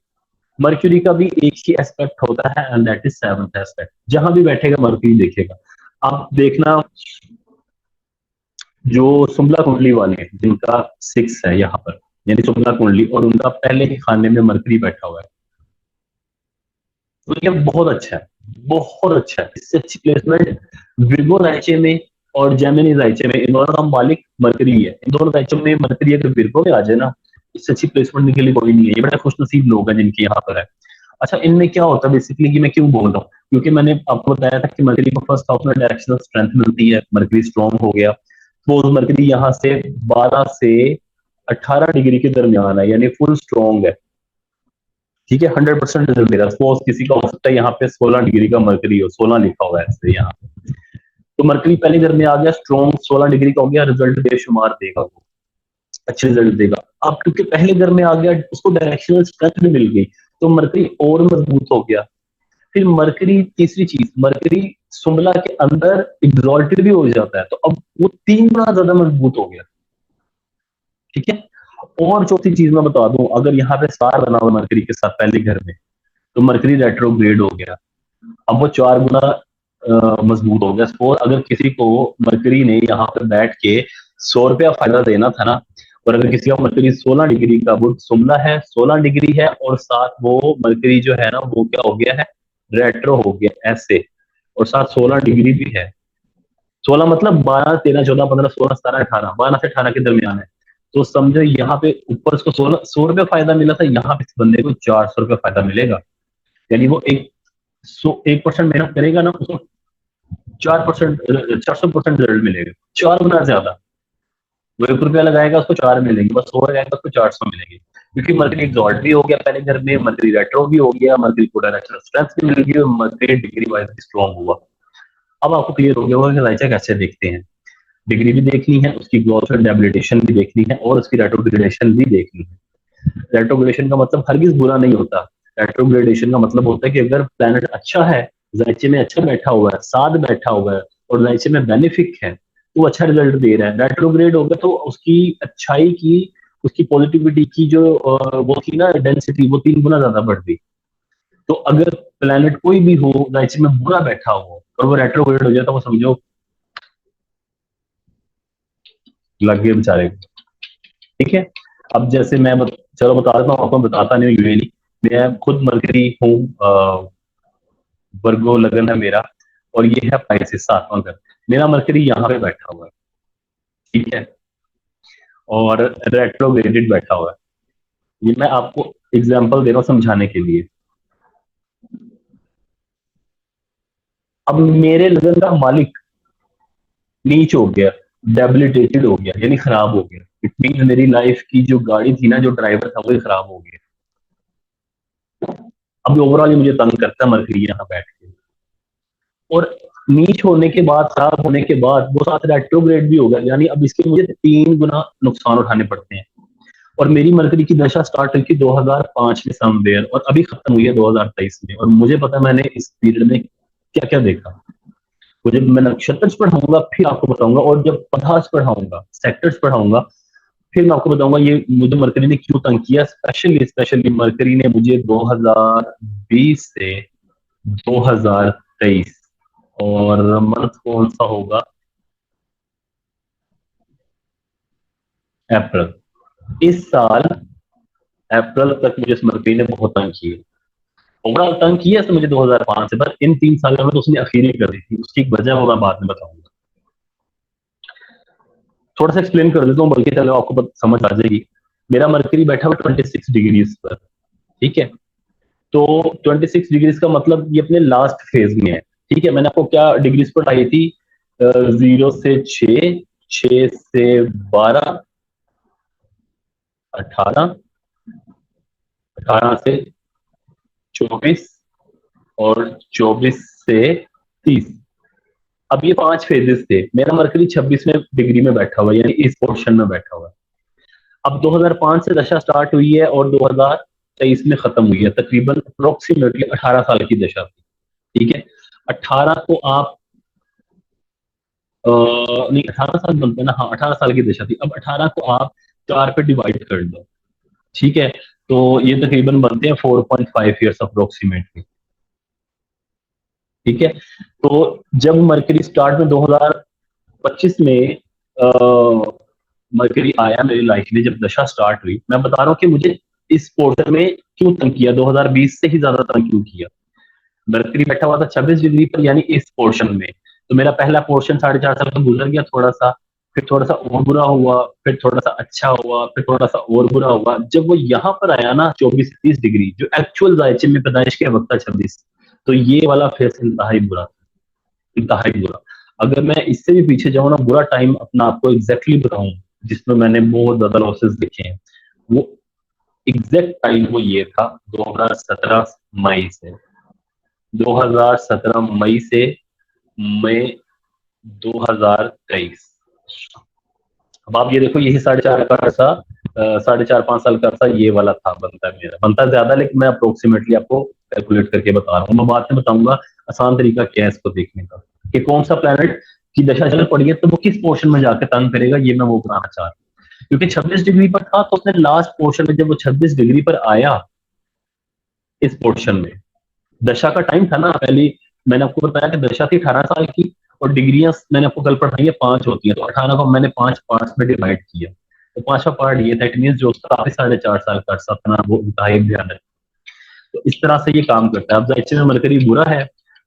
मर्क्यूरी का भी एक ही एस्पेक्ट होता है, and that is 7th aspect, जहां भी बैठेगा मर्क्यूरी देखेगा। आप देखना, जो सुमला कुंडली वाले हैं जिनका 6 है यहाँ पर, यानी सुमला कुंडली, और उनका पहले ही खाने में मर्क्यूरी बैठा हुआ है, तो ये बहुत अच्छा है, बहुत अच्छा है। इससे अच्छी प्लेसमेंट विर्गो राइचे में और जेमिनी राइचे में, इन दोनों का मालिक मरकरी है, इन दोनों राइचों में मरकरी अगर विर्गो में आ जाए ना, इससे अच्छी प्लेसमेंट के लिए कोई नहीं है, ये बड़ा खुशनसीब लोग हैं जिनके यहाँ पर है। अच्छा, इनमें क्या होता है बेसिकली, कि मैं क्यों बोल रहा हूँ, क्योंकि मैंने आपको बताया था कि मरकरी को फर्स्ट हाउस में डायरेक्शनल स्ट्रेंथ मिलती है, मरकरी स्ट्रॉन्ग हो गया, तो मरकरी यहाँ से 12 से 18 डिग्री के दरमियान है, यानी फुल स्ट्रॉन्ग है, ठीक है, 100% रिजल्ट देगा। सपोज किसी का हो सकता है यहाँ पे 16 डिग्री का मर्करी हो, 16 लिखा हुआ है ऐसे यहाँ, तो मर्करी पहले घर में आ गया, स्ट्रॉन्ग 16 डिग्री का हो गया, रिजल्ट बेशुमार देगा वो, अच्छे रिजल्ट देगा। अब क्योंकि पहले घर में आ गया, उसको डायरेक्शनल स्ट्रेंथ भी मिल गई, तो मर्करी और मजबूत हो गया। फिर मरकरी, तीसरी चीज, मरकरी सुमला के अंदर एग्जॉल्टेड भी हो जाता है, तो अब वो 3 गुना ज्यादा मजबूत हो गया। ठीक है। और चौथी चीज मैं बता दूं, अगर यहाँ पे स्टार बना हुआ मरकरी के साथ पहले घर में, तो मरकरी रेट्रोग्रेड हो गया, अब वो 4 गुना मजबूत हो गया। सपोज अगर किसी को मरकरी ने यहाँ पे बैठ के 100 रुपया फायदा देना था ना, और अगर किसी का मरकरी 16 डिग्री का, वो सुमला है, 16 डिग्री है, और साथ वो मरकरी जो है ना वो क्या हो गया है, रेट्रो हो गया ऐसे, और साथ 16 डिग्री भी है। 16 मतलब 12, 13, 14, 15, 16, 17, 18, 12 से 18 के दरमियान है। तो समझो यहाँ पे ऊपर उसको 100 रुपया फायदा मिला था, यहाँ पे इस बंदे को 400 रुपया फायदा मिलेगा। यानी वो 1% मेहनत करेगा ना, उसको 4%, 400% रिजल्ट मिलेगा, 4 गुना ज्यादा। वो 1 रुपया लगाएगा, उसको 4 मिलेंगे, बस 100 लगाएगा उसको 400 मिलेंगे, क्योंकि मर्करी एग्जॉल्ट भी हो गया पहले घर में, मर्करी रेट्रो भी हो गया, मर्करी को डायरेक्शनल स्ट्रेंथ भी मिल गई, और मर्करी डिग्री वाइज भी स्ट्रॉन्ग हुआ। अब आपको क्लियर हो गया होगा कि लाइचा कैसे देखते हैं। डिग्री भी देखनी है, उसकी ग्रोथ एंड डेबिलिटेशन भी देखनी है, और उसकी रेट्रोग्रेडेशन भी देखनी है। रेट्रोग्रेडेशन का मतलब हरगिज बुरा नहीं होता। रेट्रोग्रेडेशन का मतलब होता है कि अगर प्लैनेट अच्छा है, जायचे में अच्छा बैठा हुआ है, साथ बैठा हुआ है, और जायचे में बेनिफिक है, तो अच्छा रिजल्ट दे रहा है। रेट्रोग्रेड होगा तो उसकी अच्छाई की, उसकी पॉजिटिविटी की जो वो थी ना डेंसिटी, वो 3 गुना ज्यादा बढ़ गई। तो अगर प्लैनेट कोई भी हो जायचे में बुरा बैठा हो और वो रेट्रोग्रेड हो जाए, तो वो समझो लग गए बेचारे को। ठीक है। अब जैसे चलो बता देता हूँ आपको, बताता नहीं हूँ यूएली। मैं खुद मरकरी हूँ, वर्गो लगन है मेरा, और ये है पाइसेस 7वां घर। मेरा मरकरी यहाँ पे बैठा हुआ है। ठीक है। और रेट्रोग्रेडेड बैठा हुआ है। ये मैं आपको एग्जाम्पल दे रहा हूँ समझाने के लिए। अब मेरे लगन का मालिक नीच हो गया, डेबिलिटेटेड हो गया, यानी खराब हो गया। इट मीन मेरी लाइफ की जो गाड़ी थी ना, जो ड्राइवर था, वो खराब हो गया। अब ओवरऑल मुझे तंग करता है मरकरी यहाँ बैठ के। और नीच होने के बाद, खराब होने के बाद, वो साथ रेट्रोग्रेड भी होगा, यानी अब इसके मुझे 3 गुना नुकसान उठाने पड़ते हैं। और मेरी मरकरी की दशा स्टार्ट हुई थी 2005 में समवेयर, और अभी खत्म हुई है 2023 में। और मुझे पता है मैंने इस पीरियड में क्या क्या देखा। मुझे, मैं नक्षत्र पढ़ाऊंगा फिर आपको बताऊंगा, और जब पदार्थ पढ़ाऊंगा, सेक्टर्स पढ़ाऊंगा, फिर मैं आपको बताऊंगा ये मुझे मरकरी ने क्यों तंग किया। स्पेशली स्पेशली मरकरी ने मुझे 2020 से 2023, और मंथ कौन सा होगा, अप्रैल, इस साल अप्रैल तक मुझे स्मृति ने बहुत तंग किया। ओवरऑल तंग किया तो मुझे 2005 से, पर इन 3 सालों में तो उसने अखीरी कर दी थी। उसकी एक वजह वो मैं बाद में बताऊंगा। थोड़ा सा एक्सप्लेन कर देता हूँ, बल्कि चलो आपको समझ आ जाएगी। मेरा मरकरी बैठा हुआ 26 डिग्रीज पर। ठीक है। तो 26 डिग्रीज का मतलब ये अपने लास्ट फेज में है। ठीक है। मैंने आपको क्या डिग्रीज पढ़ाई थी, 0 से 6, 6 से 12, 18, 18 से 24, और 24 से 30। अब ये 5 फेजेस थे। मेरा मरकरी 26वें डिग्री में बैठा हुआ है, यानी इस पोर्शन में बैठा हुआ है। अब 2005 से दशा स्टार्ट हुई है, और 2023 में खत्म हुई है। तकरीबन अप्रोक्सीमेटली 18 साल की दशा थी। ठीक है। 18 को आप नहीं, 18 साल बनते हैं ना, हाँ 18 साल की दशा थी। अब 18 को आप 4 पे डिवाइड कर दो। ठीक है। तो ये तकरीबन बनते हैं 4.5 ईयर्स अप्रोक्सीमेटली। ठीक है। तो जब मरकरी स्टार्ट में 2025 में मरकरी आया मेरी लाइफ में, जब दशा स्टार्ट हुई, मैं बता रहा हूँ कि मुझे इस पोर्टल में क्यों तंग किया, 2020 से ही ज्यादा तंग क्यों किया। मरकरी बैठा हुआ था 26 डिग्री पर, यानी इस पोर्शन में। तो मेरा पहला पोर्शन 4.5 साल का गुजर गया थोड़ा सा, फिर थोड़ा सा और बुरा हुआ, फिर थोड़ा सा अच्छा हुआ, फिर थोड़ा सा और बुरा हुआ। जब वो यहाँ पर आया ना 24 30 डिग्री, जो एक्चुअल जायचे में पैदाइश के वक्त था 26, तो ये वाला फेस इंतहाई बुरा था, इंतहाई बुरा। अगर मैं इससे भी पीछे जाऊँ ना, बुरा टाइम अपना आपको एग्जैक्टली बताऊं, जिसमें मैंने बहुत ज्यादा लॉसेस देखे हैं, वो एग्जैक्ट टाइम वो ये था 2017 मई से, 2017 मई से मई 2023। अब आप ये देखो, यही 4.5 का अरसा, 4.5-5 साल का अरसा ये वाला था, बनता है मेरा, बनता है ज्यादा, लेकिन मैं अप्रोक्सीमेटली आपको कैलकुलेट करके बता रहा हूँ। मैं बाद में बताऊंगा आसान तरीका क्या है इसको देखने का, कि कौन सा प्लैनेट की दशा चल पड़ी है तो वो किस पोर्शन में जाकर तंग करेगा, ये मैं वो बताना चाह रहा हूँ। क्योंकि 26 डिग्री पर था, तो उसने लास्ट पोर्शन में जब वो 26 डिग्री पर आया, इस पोर्शन में दशा का टाइम था ना, पहले मैंने आपको बताया कि दशा थी 18 साल की, और डिग्रियां मैंने आपको कल पढ़ाई है 5 होती है, तो 18 को मैंने 5 पार्ट में डिवाइड किया, तो 5वां पार्ट ये था। इट मीन जो उसका 4.5 साल का अर्सा था ना, वो उनका एक ध्यान है। तो इस तरह से ये काम करता है। अब जाहिर में मरकरी बुरा है,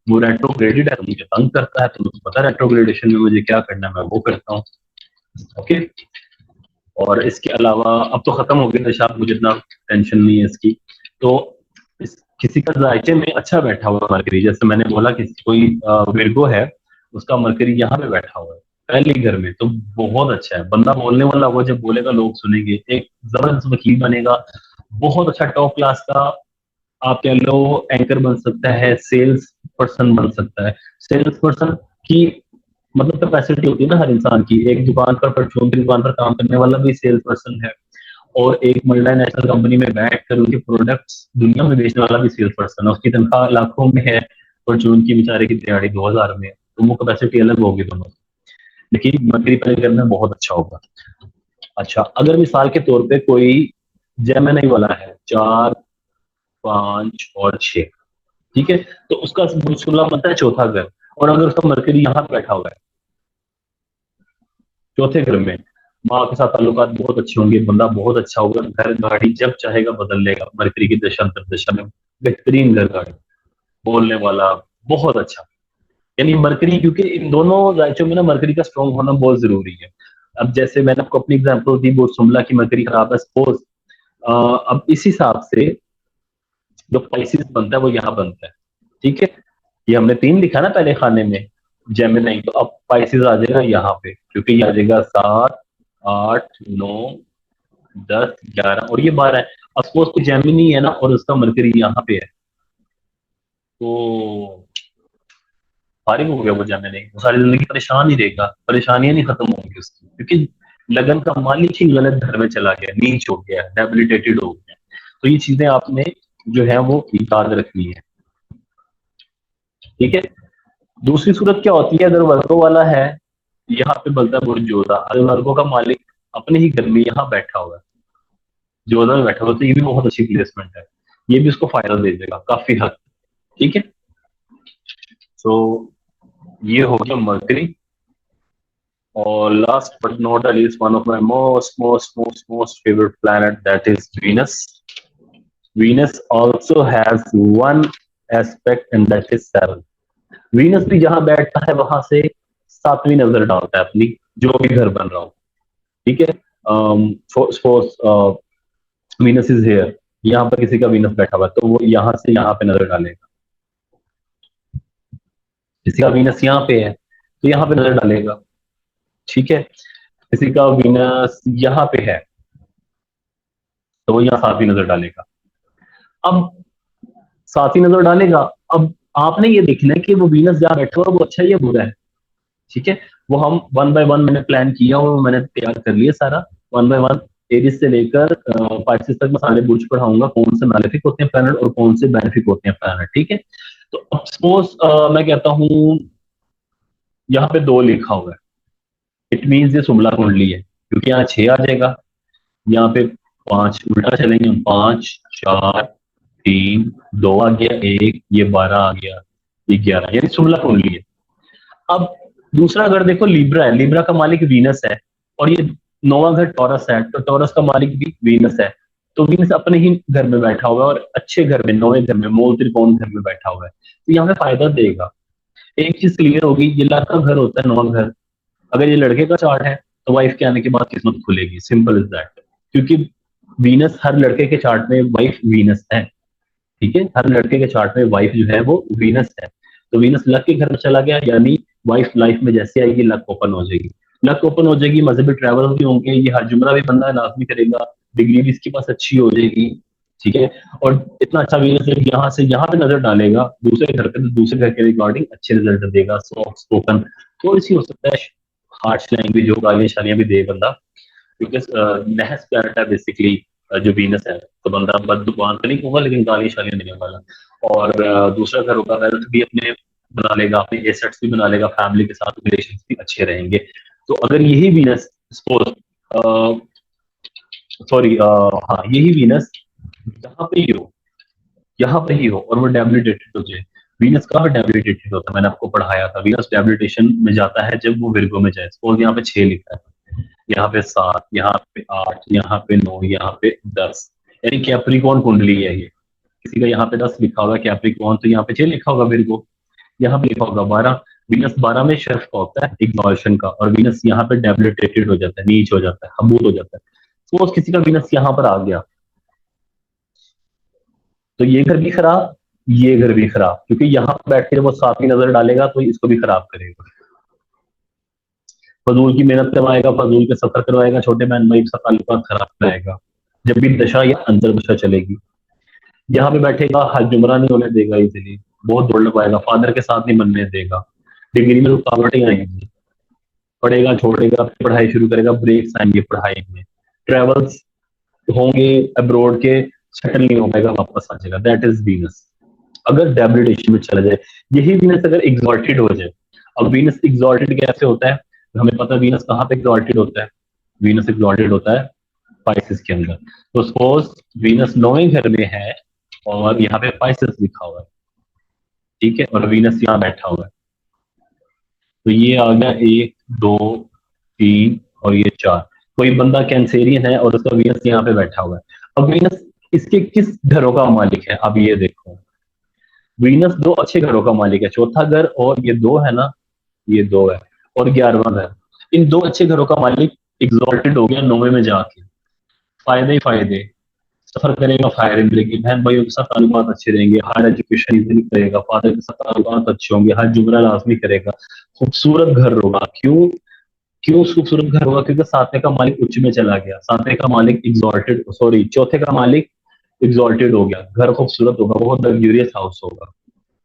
वो रेट्रोग्रेडेड है, तो मुझे तंग करता है, तो मुझे पता है रेट्रोग्रेडेशन में मुझे क्या करना है, मैं वो करता हूँ। ओके, और इसके अलावा अब तो खत्म हो गया दशा, मुझे इतना टेंशन नहीं है इसकी। तो किसी का जायचे में अच्छा बैठा हुआ मरकरी, जैसे मैंने बोला कि कोई विर्गो है, उसका मरकरी यहाँ पे बैठा हुआ है पहले घर में, तो बहुत अच्छा है। बंदा बोलने वाला, वो जब बोलेगा लोग सुनेंगे, एक जबरदस्त वकील बनेगा, बहुत अच्छा टॉप क्लास का, आप कह लो एंकर बन सकता है, सेल्स पर्सन बन सकता है। सेल्स पर्सन की मतलब कैपेसिटी होती है ना हर इंसान की, एक दुकान पर, परचून की दुकान पर काम करने वाला भी सेल्स पर्सन है, और एक मल्टीनेशनल कंपनी में बैठ कर उनके प्रोडक्ट्स दुनिया में बेचने वाला भी सेल्स पर्सन है। उसकी तनख्वाह लाखों में है, परचून की बेचारे की दिहाड़ी 2000 में है, तो वो कैपेसिटी अलग होगी दोनों। लेकिन मकरी पहले करना बहुत अच्छा होगा। अच्छा, अगर मिसाल के तौर पे कोई जेमिनी वाला है, 4, 5 और 6, ठीक है, तो उसका बुलसुला बनता है चौथा घर, और अगर उसका मरकरी यहाँ बैठा हुआ है चौथे घर में, माँ के साथ ताल्लुकात बहुत अच्छे होंगे, बंदा बहुत अच्छा होगा, घर गाड़ी जब चाहेगा बदल लेगा, मरकरी की दशा अंतर्दशा में बेहतरीन घर गाड़ी, बोलने वाला, बहुत अच्छा। यानी मरकरी, क्योंकि इन दोनों राइचों में ना मरकरी का स्ट्रॉन्ग होना बहुत जरूरी है। अब जैसे मैंने आपको अपनी एग्जांपल दी, वो सुमला की मरकरी खराब है सपोज, अब इस हिसाब से जो स्पाइसिस बनता है वो यहाँ बनता है, ठीक है। ये हमने 3 लिखा ना पहले खाने में, जेमिनी, तो अब स्पाइसिस आ जाएगा यहाँ पे, क्योंकि ये आ जाएगा 7, 8, 9, 10, 11 और ये 12 है। अब सपोज कोई जेमिनी है ना, और उसका मरकरी यहाँ पे है, तो फारिग हो गया वो जेमिनी, वो सारी जिंदगी परेशान ही रहेगा, परेशानियां नहीं खत्म होंगी उसकी, क्योंकि लगन का मालिक ही गलत घर में चला गया, नीच हो गया, डेबिलिटेटेड हो गया। तो ये चीजें आपने जो है वो याद रखनी है, ठीक है। दूसरी सूरत क्या होती है, अगर वर्गो वाला है, यहाँ पे बलता है बुर्ज जोधा, अगर वर्गो का मालिक अपने ही घर में यहाँ बैठा हुआ है, जोधा में बैठा हुआ, तो ये भी बहुत अच्छी प्लेसमेंट है, ये भी उसको फायदा दे देगा काफी हद, ठीक है। तो ये हो गया मर्करी, और last but not least, one of my most most most most favourite planet, that is Venus. Venus also has one aspect and that is 7। Venus भी जहां बैठता है वहां से 7वीं नजर डालता है अपनी, जो भी घर बन रहा हो, ठीक है। सपोज वीनस इज हेयर, यहाँ पर किसी का वीनस बैठा हुआ है, तो वो यहाँ से यहाँ पे नजर डालेगा। किसी का वीनस यहाँ पे है, तो यहाँ पे नजर डालेगा, ठीक है। किसी का वीनस यहाँ पे है, तो वो यहाँ 7वीं नजर डालेगा। अब 7वीं नजर डालेगा, अब आपने ये देखना है कि वो वीनस जहाँ बैठा हुआ है वो अच्छा है या बुरा है, ठीक है। वो हम 1 बाय 1 मैंने प्लान किया, और मैंने तैयार कर लिया सारा, 1 बाय 1, एरिस से लेकर पाइसेस तक मैं सारे बुर्ज पढ़ाऊंगा, कौन से मैलेफिक होते हैं प्लैनेट और कौन से बेनिफिक होते हैं प्लैनेट, ठीक है। तो अब सपोज मैं कहता हूँ यहाँ पे 2 लिखा हुआ है, इट मीन ये सुमला कुंडली है, क्योंकि यहाँ 6 आ जाएगा, यहाँ पे 5 उल्टा चलेंगे, 5, 4, 3, 2 आ गया, 1, ये 12 आ गया, ये 11, यानी सुमला कुंडली है। अब दूसरा अगर देखो लिब्रा है, लिब्रा का मालिक वीनस है, और ये 9वां घर टॉरस है, तो टॉरस का मालिक भी वीनस है, तो वीनस अपने ही घर में बैठा हुआ है, और अच्छे घर में, 9वें घर में, मूल त्रिकोण घर में बैठा हुआ है, तो यहाँ पे फायदा देगा। एक चीज क्लियर होगी, ये लाख का घर होता है, 9वां घर, अगर ये लड़के का चार्ट है तो वाइफ के आने के बाद किस्मत खुलेगी, सिंपल इज दैट। क्योंकि वीनस हर लड़के के चार्ट में वाइफ वीनस है, ठीक है, हर लड़के के चार्ट में वाइफ जो है वो वीनस है। तो वीनस लक के घर में चला गया, यानी वाइफ लाइफ में जैसे आएगी लक ओपन हो जाएगी, लक ओपन हो जाएगी, मजहबी ट्रैवल भी होंगे, ये हर जुमरा भी बंदा लाजमी करेगा, डिग्री भी इसके पास अच्छी हो जाएगी, ठीक है। और इतना अच्छा बिजनेस जब यहाँ से यहाँ पे नजर डालेगा दूसरे घर पे, तो दूसरे घर के रिगार्डिंग अच्छे रिजल्ट देगा, सॉफ्ट स्पोकन, थोड़ी सी हो सकता है हार्श लैंग्वेज हो, गालियां शालियां भी दे बंदा, क्योंकि नहस प्लैनेट है बेसिकली जो वीनस है, तो बंदा बदजुबान तो नहीं होगा लेकिन गाली शालियां देने वाला। और दूसरा घर होगा, वेल्थ भी अपने बना लेगा, अपने एसेट्स भी बना लेगा, फैमिली के साथ रिलेशन भी अच्छे रहेंगे। तो अगर यही वीनस सपोज, सॉरी, हाँ यही वीनस यहाँ पे ही हो, यहाँ पे ही हो और वो डेबिलिटेटेड हो जाए। वीनस कहाँ डेबिलिटेटेड होता है, मैंने आपको पढ़ाया था, वीनस डेबिलिटेशन में जाता है जब वो विर्गो में जाए। सपोज यहाँ पे 6 लिखा है, यहाँ पे 7, यहाँ पे 8, यहाँ पे 9, यहाँ पे 10, यानी कैप्रिकॉन कुंडली है ये। किसी का यहाँ पे 10 लिखा होगा कैप्रिकॉन, तो यहाँ पे 6 लिखा होगा विर्गो, यहाँ पे लिखा होगा 12। वीनस 12 में शेफ का होता है इग्नॉल्शन का, और वीनस यहाँ पे डेबिलिटेटेड हो जाता है, नीच हो जाता है, हबूत हो जाता है। सपोज किसी का वीनस यहाँ पर आ गया, तो ये घर भी खराब, ये घर भी खराब, क्योंकि यहाँ पर बैठ के जब वो सातवीं नजर डालेगा तो इसको भी खराब करेगा। फजूल की मेहनत करवाएगा, फजूल के सफर करवाएगा, छोटे बहन भाई का ताल्लुकात खराब कराएगा जब भी दशा या अंतर दशा चलेगी। यहाँ पे बैठेगा, हज जुमरा नहीं होने देगा इजीली, बहुत दौड़ लगवाएगा, फादर के साथ नहीं बनने देगा, डिग्री में रुकावटें आएंगी, पढ़ेगा छोड़ेगा, पढ़ाई शुरू करेगा, ब्रेक्स आएंगे पढ़ाई में, ट्रेवल्स होंगे अब्रोड के, सेटल नहीं हो पाएगा, वापस आ जाएगा। दैट इज वीनस अगर डेबिलिटेशन में चला जाए। यही वीनस अगर एग्जॉल्टेड हो जाए, अब वीनस एग्जॉल्टेड कैसे होता है, हमें पता है वीनस कहाँ पे एग्जॉल्टेड होता है, वीनस एग्जॉल्टेड होता है पाइसेस के अंदर। तो सपोज वीनस 9वें घर में है और यहाँ पे पाइसेस लिखा हुआ है, ठीक है, और वीनस यहाँ बैठा हुआ है, तो ये आ गया 1, 2, 3 और ये 4। कोई बंदा कैंसेरियन है और उसका वीनस यहाँ पे बैठा हुआ है। अब वीनस इसके किस घरों का मालिक है, अब ये देखो, वीनस दो अच्छे घरों का मालिक है, चौथा घर और ये दो है ना, ये दो है, और 11वां घर, इन दो अच्छे घरों का मालिक एग्जॉल्टेड हो गया 9वें में जाके। फायदे ही फायदे, सफर करेगा, फायरिंग मिलेगी, बहन भाइयों के साथ ताल्लुकात अच्छे रहेंगे, हायर एजुकेशन इजीली करेगा, फादर के साथ ताल्लुकात अच्छे होंगे, हर जुमरा लाजमी करेगा, खूबसूरत घर होगा। क्यों, क्यों खूबसूरत घर होगा, क्योंकि सातवें का मालिक उच्च में चला गया, सातवें का मालिक एग्जॉल्टेड, सॉरी चौथे का मालिक एग्जॉल्टेड हो गया, घर खूबसूरत होगा, बहुत लग्जूरियस हाउस होगा,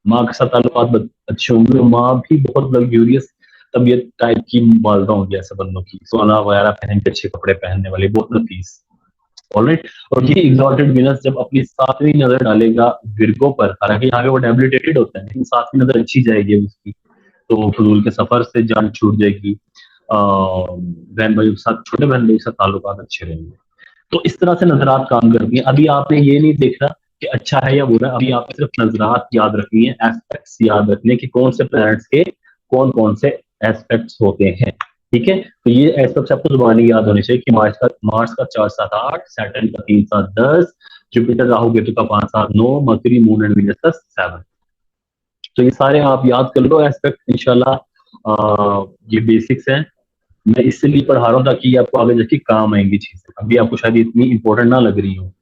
माँ के साथ ताल्लुकात अच्छे होंगे, माँ भी बहुत लग्जूरियस तबीयत टाइप की मालदा होंगी, ऐसे बंदों की, सोना वगैरह पहन के अच्छे कपड़े पहनने वाले, बहुत नफीस। ऑलराइट। और ये एग्जॉल्टेड वीनस जब अपनी सातवीं नजर डालेगा विर्गो पर, हालांकि यहाँ पे वो डेबिलिटेटेड होता है लेकिन सातवीं नजर अच्छी जाएगी उसकी, तो फजूल के सफर से जान छूट जाएगी, बहन भाई के साथ, छोटे बहन भाई के साथ ताल्लुकात अच्छे रहेंगे। तो इस तरह से नजरात काम करती हैं। अभी आपने ये नहीं देखना कि अच्छा है या बुरा, अभी आपने सिर्फ नजरात याद रखनी है, एस्पेक्ट्स याद रखने कि कौन से प्लैनेट्स के कौन कौन से एस्पेक्ट्स होते हैं, ठीक है। तो ये एस्पेक्ट्स आपको जुबानी याद होने चाहिए कि मार्स का 4, 7, 8, सैटर्न का 3, 7, 10, जुपिटर राहु केतु का 5, 7, 9, मर्करी मून एंड वीनस का 7। तो ये सारे आप याद कर लो एस्पेक्ट इंशाल्लाह। ये बेसिक्स हैं, मैं इसलिए पढ़ा रहा हूँ ताकि ये आपको आगे जाके काम आएंगी चीजें, अभी आपको शायद इतनी इंपॉर्टेंट ना लग रही हो,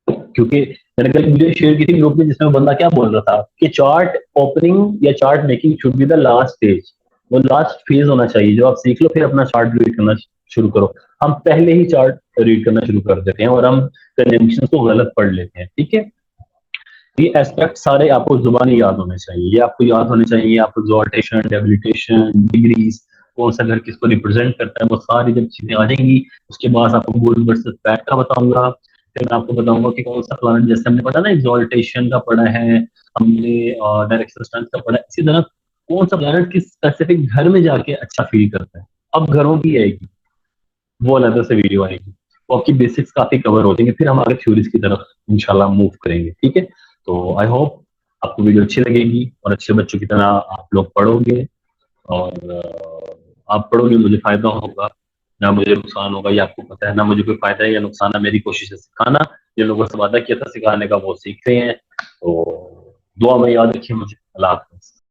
क्योंकि मैंने कल वीडियो शेयर की थी ग्रुप में जिसमें बंदा क्या बोल रहा था कि चार्ट ओपनिंग या chart making should be the last stage, वो लास्ट फेज होना चाहिए, जो आप सीख लो फिर अपना चार्ट रीड करना शुरू करो। हम पहले ही चार्ट रीड करना शुरू कर देते हैं और हम कन्वेंशन को गलत पढ़ लेते हैं, ठीक है। ये एस्पेक्ट सारे आपको जुबानी याद होने चाहिए, ये आपको याद होने चाहिए, आपको एक्सॉल्टेशन, डेबिलिटेशन, डिग्रीज, कौन सा घर किसको रिप्रेजेंट करता है, वो सारी जब चीजें आ जाएंगी उसके बाद आपको गुड वर्सेस बैड का बताऊंगा। फिर मैं आपको बताऊंगा कि कौन सा प्लानट, जैसे हमने पढ़ा ना एक्सॉल्टेशन का पढ़ा है, हमने डायरेक्ट सब्सटेंस का पढ़ा है, इसी तरह कौन सा प्लानट किस स्पेसिफिक घर में जाके अच्छा फील करता है। अब घरों की आएगी, वो अलग से वीडियो आएगी, वो आपकी बेसिक्स काफी कवर हो जाएंगे, फिर हम आगे थ्योरीज की तरफ इंशाल्लाह मूव करेंगे, ठीक है। तो आई होप आपको वीडियो अच्छी लगेगी और अच्छे बच्चों की तरह आप लोग पढ़ोगे, और आप पढ़ोगे मुझे फायदा होगा, ना मुझे नुकसान होगा, ये आपको पता है, ना मुझे कोई फायदा है या नुकसान है, मेरी कोशिश है सिखाना, जिन लोगों से वादा किया था सिखाने का वो सीखते हैं। तो दुआ में याद रखिए मुझे। अल्लाह हाफ़िज़।